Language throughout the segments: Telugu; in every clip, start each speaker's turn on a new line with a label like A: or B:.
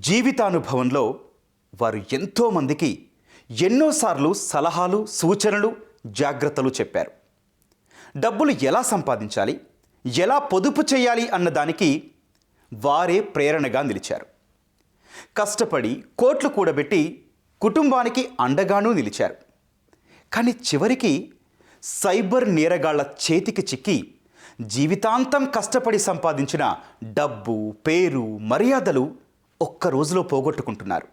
A: జీవితానుభవంలో వారు ఎంతోమందికి ఎన్నోసార్లు సలహాలు, సూచనలు, జాగ్రత్తలు చెప్పారు. డబ్బులు ఎలా సంపాదించాలి, ఎలా పొదుపు చేయాలి అన్నదానికి వారే ప్రేరణగా నిలిచారు. కష్టపడి కోట్లు కూడబెట్టి కుటుంబానికి అండగానూ నిలిచారు. కానీ చివరికి సైబర్ నేరగాళ్ల చేతికి చిక్కి జీవితాంతం కష్టపడి సంపాదించిన డబ్బు, పేరు, మర్యాదలు ఒక్క రోజులో పోగొట్టుకుంటున్నారు.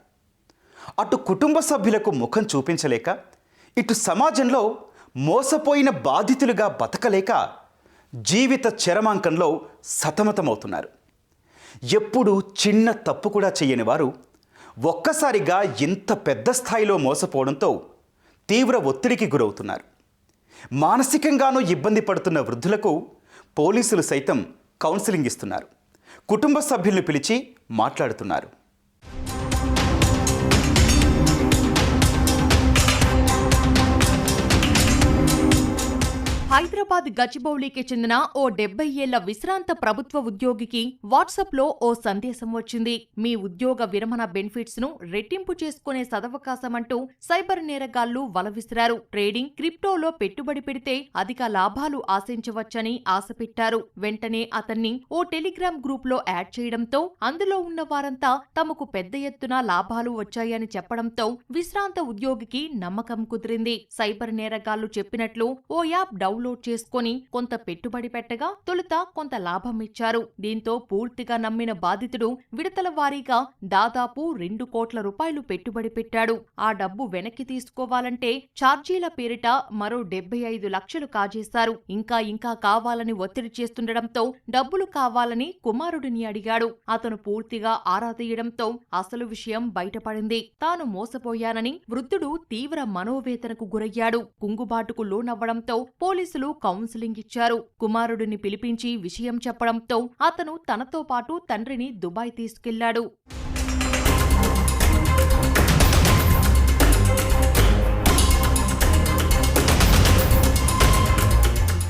A: అటు కుటుంబ సభ్యులకు ముఖం చూపించలేక, ఇటు సమాజంలో మోసపోయిన బాధితులుగా బతకలేక జీవిత చరమాంకంలో సతమతమవుతున్నారు. ఎప్పుడూ చిన్న తప్పు కూడా చేయని వారు ఒక్కసారిగా ఇంత పెద్ద స్థాయిలో మోసపోవడంతో తీవ్ర ఒత్తిడికి గురవుతున్నారు. మానసికంగానూ ఇబ్బంది పడుతున్న వృద్ధులకు పోలీసులు సైతం కౌన్సిలింగ్ ఇస్తున్నారు. కుటుంబ సభ్యులను పిలిచి మాట్లాడుతున్నారు.
B: హైదరాబాద్ గచ్చిబౌలికి చెందిన ఓ 70 ఏళ్ల విశ్రాంత ప్రభుత్వ ఉద్యోగికి వాట్సాప్ లో ఓ సందేశం వచ్చింది. మీ ఉద్యోగ విరమణ బెనిఫిట్స్ ను రెట్టింపు చేసుకునే సదవకాశమంటూ సైబర్ నేరగాళ్లు వల విసిరారు. ట్రేడింగ్, క్రిప్టోలో పెట్టుబడి పెడితే అధిక లాభాలు ఆశించవచ్చని ఆశ పెట్టారు. వెంటనే అతన్ని ఓ టెలిగ్రామ్ గ్రూప్ లో యాడ్ చేయడంతో అందులో ఉన్న వారంతా తమకు పెద్ద ఎత్తున లాభాలు వచ్చాయని చెప్పడంతో విశ్రాంత ఉద్యోగికి నమ్మకం కుదిరింది. సైబర్ నేరగాళ్లు చెప్పినట్లు ఓ యాప్ డౌన్లోడ్ చేసుకుని కొంత పెట్టుబడి పెట్టగా తొలుత కొంత లాభం ఇచ్చారు. దీంతో పూర్తిగా నమ్మిన బాధితుడు విడతల వారీగా దాదాపు 2 కోట్ల రూపాయలు పెట్టుబడి పెట్టాడు. ఆ డబ్బు వెనక్కి తీసుకోవాలంటే ఛార్జీల పేరిట మరో 75 లక్షలు కాజేశారు. ఇంకా కావాలని ఒత్తిడి చేస్తుండటంతో డబ్బులు కావాలని కుమారుడిని అడిగాడు. అతను పూర్తిగా ఆరా తీయడంతో అసలు విషయం బయటపడింది. తాను మోసపోయానని వృద్ధుడు తీవ్ర మనోవేదనకు గురయ్యాడు. కుంగుబాటుకు లోనవ్వడంతో పోలీసులు కౌన్సిలింగ్ ఇచ్చారు. కుమారుడిని పిలిపించి విషయం చెప్పడంతో అతను తనతో పాటు తండ్రిని దుబాయ్ తీసుకెళ్లాడు.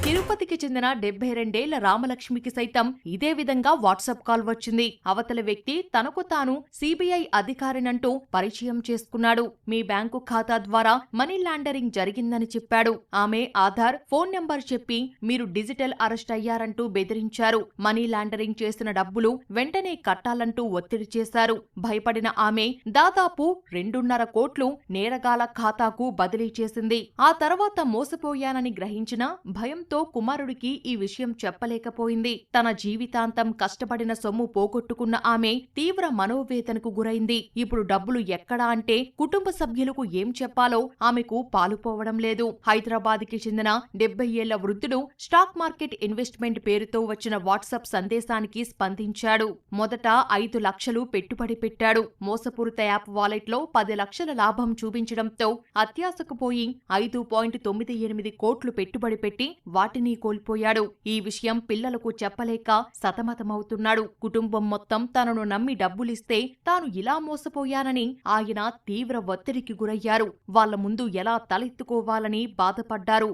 B: తిరుపతికి చెందిన 72 ఏళ్ల రామలక్ష్మికి సైతం ఇదే విధంగా వాట్సాప్ కాల్ వచ్చింది. అవతల వ్యక్తి తనకు తాను సిబిఐ అధికారినంటూ పరిచయం చేసుకున్నాడు. మీ బ్యాంకు ఖాతా ద్వారా మనీ లాండరింగ్ జరిగిందని చెప్పాడు. ఆమె ఆధార్, ఫోన్ నెంబర్ చెప్పి మీరు డిజిటల్ అరెస్ట్ అయ్యారంటూ బెదిరించారు. మనీ లాండరింగ్ చేసిన డబ్బులు వెంటనే కట్టాలంటూ ఒత్తిడి చేశారు. భయపడిన ఆమె దాదాపు 2.5 కోట్లు నేరగాల ఖాతాకు బదిలీ చేసింది. ఆ తర్వాత మోసపోయానని గ్రహించిన భయంతో కుమారుడికి ఈ విషయం చెప్పలేకపోయింది. తన జీవితాంతం కష్టపడిన సొమ్ము పోగొట్టుకున్న ఆమె తీవ్ర మనోవేదనకు గురైంది. ఇప్పుడు డబ్బులు ఎక్కడా అంటే కుటుంబ సభ్యులకు ఏం చెప్పాలో ఆమెకు పాలుపోవడం లేదు. హైదరాబాద్కి చెందిన 70 ఏళ్ల వృద్ధుడు స్టాక్ మార్కెట్ ఇన్వెస్ట్మెంట్ పేరుతో వచ్చిన వాట్సాప్ సందేశానికి స్పందించాడు. మొదట 5 లక్షలు పెట్టుబడి పెట్టాడు. మోసపూరిత యాప్ వాలెట్లో 10 లక్షల లాభం చూపించడంతో అత్యాశకు పోయి 5.98 కోట్లు పెట్టుబడి పెట్టి వాటిని కోల్పోయాడు. ఈ విషయం పిల్లలకు చెప్పలేక సతమతమవుతున్నాడు. కుటుంబం మొత్తం తనను నమ్మి డబ్బులిస్తే తాను ఇలా మోసపోయానని ఆయన తీవ్ర ఒత్తిడికి గురయ్యారు. వాళ్ల ముందు ఎలా తలెత్తుకోవాలని బాధపడ్డారు.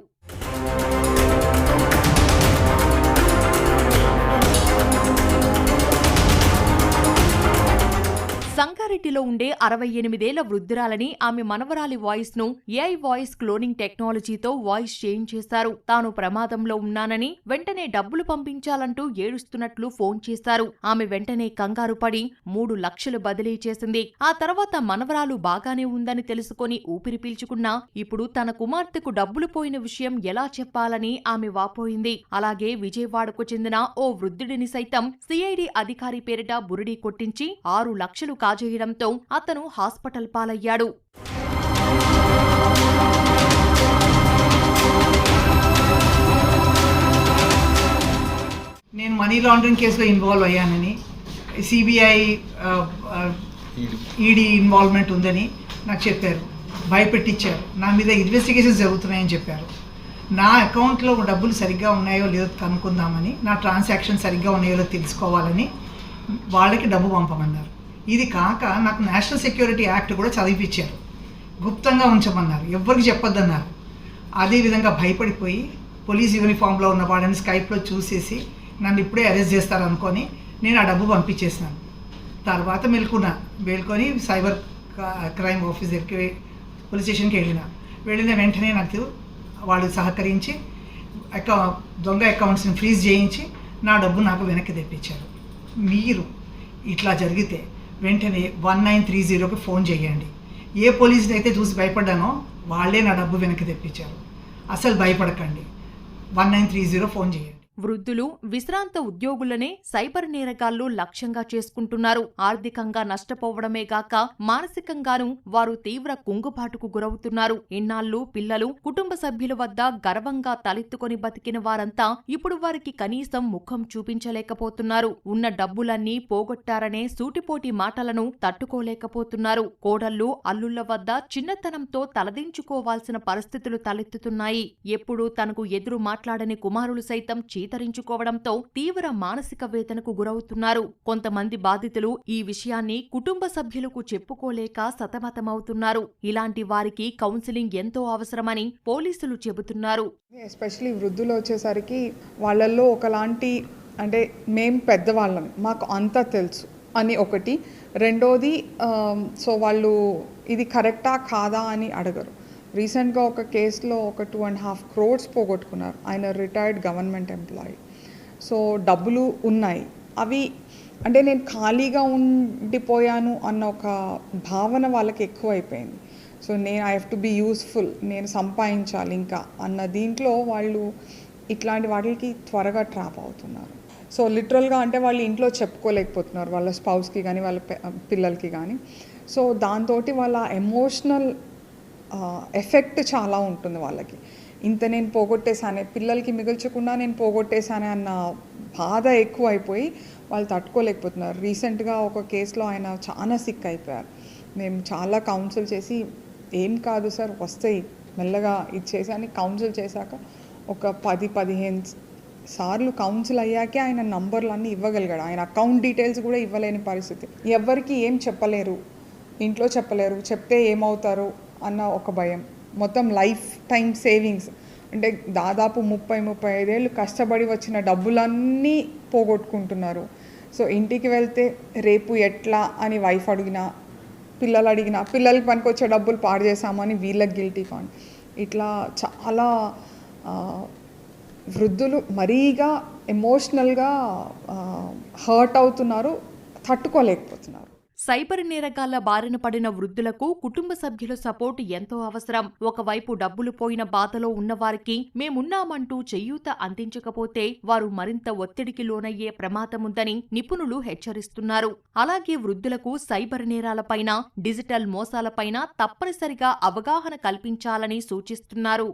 B: సంగారెడ్డిలో ఉండే 68 ఏళ్ల వృద్ధురాలని ఆమె మనవరాలి వాయిస్ ను ఏఐ వాయిస్ క్లోనింగ్ టెక్నాలజీతో వాయిస్ చేంజ్ చేశారు. తాను ప్రమాదంలో ఉన్నానని వెంటనే డబ్బులు పంపించాలంటూ ఏడుస్తున్నట్లు ఫోన్ చేశారు. ఆమె వెంటనే కంగారు పడి 3 లక్షలు బదిలీ చేసింది. ఆ తర్వాత మనవరాలు బాగానే ఉందని తెలుసుకొని ఊపిరి పీల్చుకున్నా ఇప్పుడు తన కుమార్తెకు డబ్బులు పోయిన విషయం ఎలా చెప్పాలని ఆమె వాపోయింది. అలాగే విజయవాడకు చెందిన ఓ వృద్ధుడిని సైతం సిఐడి అధికారి పేరిట బురిడీ కొట్టించి 6 లక్షలు కాజేయడంతో అతను హాస్పిటల్ పాలయ్యాడు.
C: నేను మనీ లాండరింగ్ కేసులో ఇన్వాల్వ్ అయ్యానని, సిబిఐ ఈడీ ఇన్వాల్వ్మెంట్ ఉందని నాకు చెప్పారు. భయపెట్టించారు. నా మీద ఇన్వెస్టిగేషన్స్ జరుగుతున్నాయని చెప్పారు. నా అకౌంట్లో డబ్బులు సరిగ్గా ఉన్నాయో లేదో కనుక్కుందామని, నా ట్రాన్సాక్షన్ సరిగ్గా ఉన్నాయో లేదో తెలుసుకోవాలని వాళ్ళకి డబ్బు పంపమన్నారు. ఇది కాక నాకు నేషనల్ సెక్యూరిటీ యాక్ట్ కూడా చదివించారు. గుప్తంగా ఉంచమన్నారు, ఎవ్వరికి చెప్పొద్దన్నారు. అదేవిధంగా భయపడిపోయి పోలీస్ యూనిఫామ్లో ఉన్న వాడిని స్కైప్లో చూసేసి నన్ను ఇప్పుడే అరెస్ట్ చేస్తారనుకొని నేను ఆ డబ్బు పంపించేసినాను. తర్వాత మేల్కొని సైబర్ క్రైమ్ ఆఫీస్ దగ్గరికి పోలీస్ స్టేషన్కి వెళ్ళిన వెంటనే నాకు వాళ్ళు సహకరించి దొంగ అకౌంట్స్ని ఫ్రీజ్ చేయించి నా డబ్బు నాకు వెనక్కి తెప్పించారు. మీరు ఇట్లా జరిగితే వెంటనే 1930కి ఫోన్ చేయండి. ఏ పోలీసుని అయితే చూసి భయపడ్డానో వాళ్ళే నా డబ్బు వెనక్కి తెప్పించారు. అసలు భయపడకండి, 1930 ఫోన్ చేయండి.
B: వృద్ధులు, విశ్రాంత ఉద్యోగులనే సైబర్ నేరగాళ్లు లక్ష్యంగా చేసుకుంటున్నారు. ఆర్థికంగా నష్టపోవడమే గాక మానసికంగానూ వారు తీవ్ర కుంగుబాటుకు గురవుతున్నారు. ఇన్నాళ్లు పిల్లలు, కుటుంబ సభ్యుల వద్ద గర్వంగా తలెత్తుకొని బతికిన వారంతా ఇప్పుడు వారికి కనీసం ముఖం చూపించలేకపోతున్నారు. ఉన్న డబ్బులన్నీ పోగొట్టారనే సూటిపోటి మాటలను తట్టుకోలేకపోతున్నారు. కోడళ్లు, అల్లుళ్ల వద్ద చిన్నతనంతో తలదించుకోవాల్సిన పరిస్థితులు తలెత్తుతున్నాయి. ఎప్పుడూ తనకు ఎదురు మాట్లాడని కుమారులు సైతం చీతరించుకోవడంతో తీవ్ర మానసిక వేదనకు గురవుతున్నారు. కొంతమంది బాధితులు ఈ విషయాన్ని కుటుంబ సభ్యులకు చెప్పుకోలేక సతమతమవుతున్నారు. ఇలాంటి వారికి కౌన్సిలింగ్ ఎంతో అవసరమని పోలీసులు చెబుతున్నారు.
D: ఎస్పెషలీ వృద్ధులు వచ్చేసరికి వాళ్ళల్లో ఒకలాంటి అంటే మేం పెద్దవాళ్ళం, మాకు అంతా తెలుసు అని ఒకటి. రెండోది సో వాళ్ళు ఇది కరెక్టా కాదా అని అడగరు. రీసెంట్గా ఒక కేసులో ఒక 2.5 crores పోగొట్టుకున్నారు. ఆయన రిటైర్డ్ గవర్నమెంట్ ఎంప్లాయీ. సో డబ్బులు ఉన్నాయి, అవి అంటే నేను ఖాళీగా ఉండిపోయాను అన్న ఒక భావన వాళ్ళకి ఎక్కువైపోయింది. So I have to be useful, నేను సంపాదించాలి ఇంకా అన్న దీంట్లో వాళ్ళు ఇట్లాంటి వాటికి త్వరగా ట్రాప్ అవుతున్నారు. సో లిటరల్గా అంటే వాళ్ళు ఇంట్లో చెప్పుకోలేకపోతున్నారు వాళ్ళ స్పౌస్కి కానీ వాళ్ళ పిల్లలకి కానీ. సో దాంతో వాళ్ళ ఎమోషనల్ ఎఫెక్ట్ చాలా ఉంటుంది వాళ్ళకి. ఇంత నేను పోగొట్టేశానే, పిల్లలకి మిగిల్చకుండా నేను పోగొట్టేశానే అన్న బాధ ఎక్కువ అయిపోయి వాళ్ళు తట్టుకోలేకపోతున్నారు. రీసెంట్గా ఒక కేసులో ఆయన చాలా సిక్ అయిపోయారు. మేము చాలా కౌన్సిల్ చేసి ఏం కాదు సార్ వస్తాయి మెల్లగా ఇచ్చేసి అని కౌన్సిల్ చేశాక ఒక 10-15 సార్లు కౌన్సిల్ అయ్యాకే ఆయన నంబర్లు అన్నీ ఇవ్వగలిగాడు. ఆయన అకౌంట్ డీటెయిల్స్ కూడా ఇవ్వలేని పరిస్థితి. ఎవరికి ఏం చెప్పలేరు, ఇంట్లో చెప్పలేరు, చెప్తే ఏమవుతారు అన్న ఒక భయం. మొత్తం లైఫ్ టైం సేవింగ్స్ అంటే దాదాపు 30-35 ఏళ్ళు కష్టపడి వచ్చిన డబ్బులన్నీ పోగొట్టుకుంటున్నారు. సో ఇంటికి వెళ్తే రేపు ఎట్లా అని వైఫ్ అడిగినా, పిల్లలు అడిగినా, పిల్లలకి పనికొచ్చే డబ్బులు పాడు చేశామని వీళ్ళకి గిల్టీ ఫండ్. ఇట్లా చాలా వృద్ధులు మరీగా ఎమోషనల్గా హర్ట్ అవుతున్నారు, తట్టుకోలేకపోతున్నారు.
B: సైబర్ నేరగాళ్ల బారిన పడిన వృద్ధులకు కుటుంబ సభ్యుల సపోర్ట్ ఎంతో అవసరం. ఒకవైపు డబ్బులు పోయిన బాధలో ఉన్నవారికి మేమున్నామంటూ చేయూత అందించకపోతే వారు మరింత ఒత్తిడికి లోనయ్యే ప్రమాదముందని నిపుణులు హెచ్చరిస్తున్నారు. అలాగే వృద్ధులకు సైబర్ నేరాలపైన, డిజిటల్ మోసాలపైన తప్పనిసరిగా అవగాహన కల్పించాలని సూచిస్తున్నారు.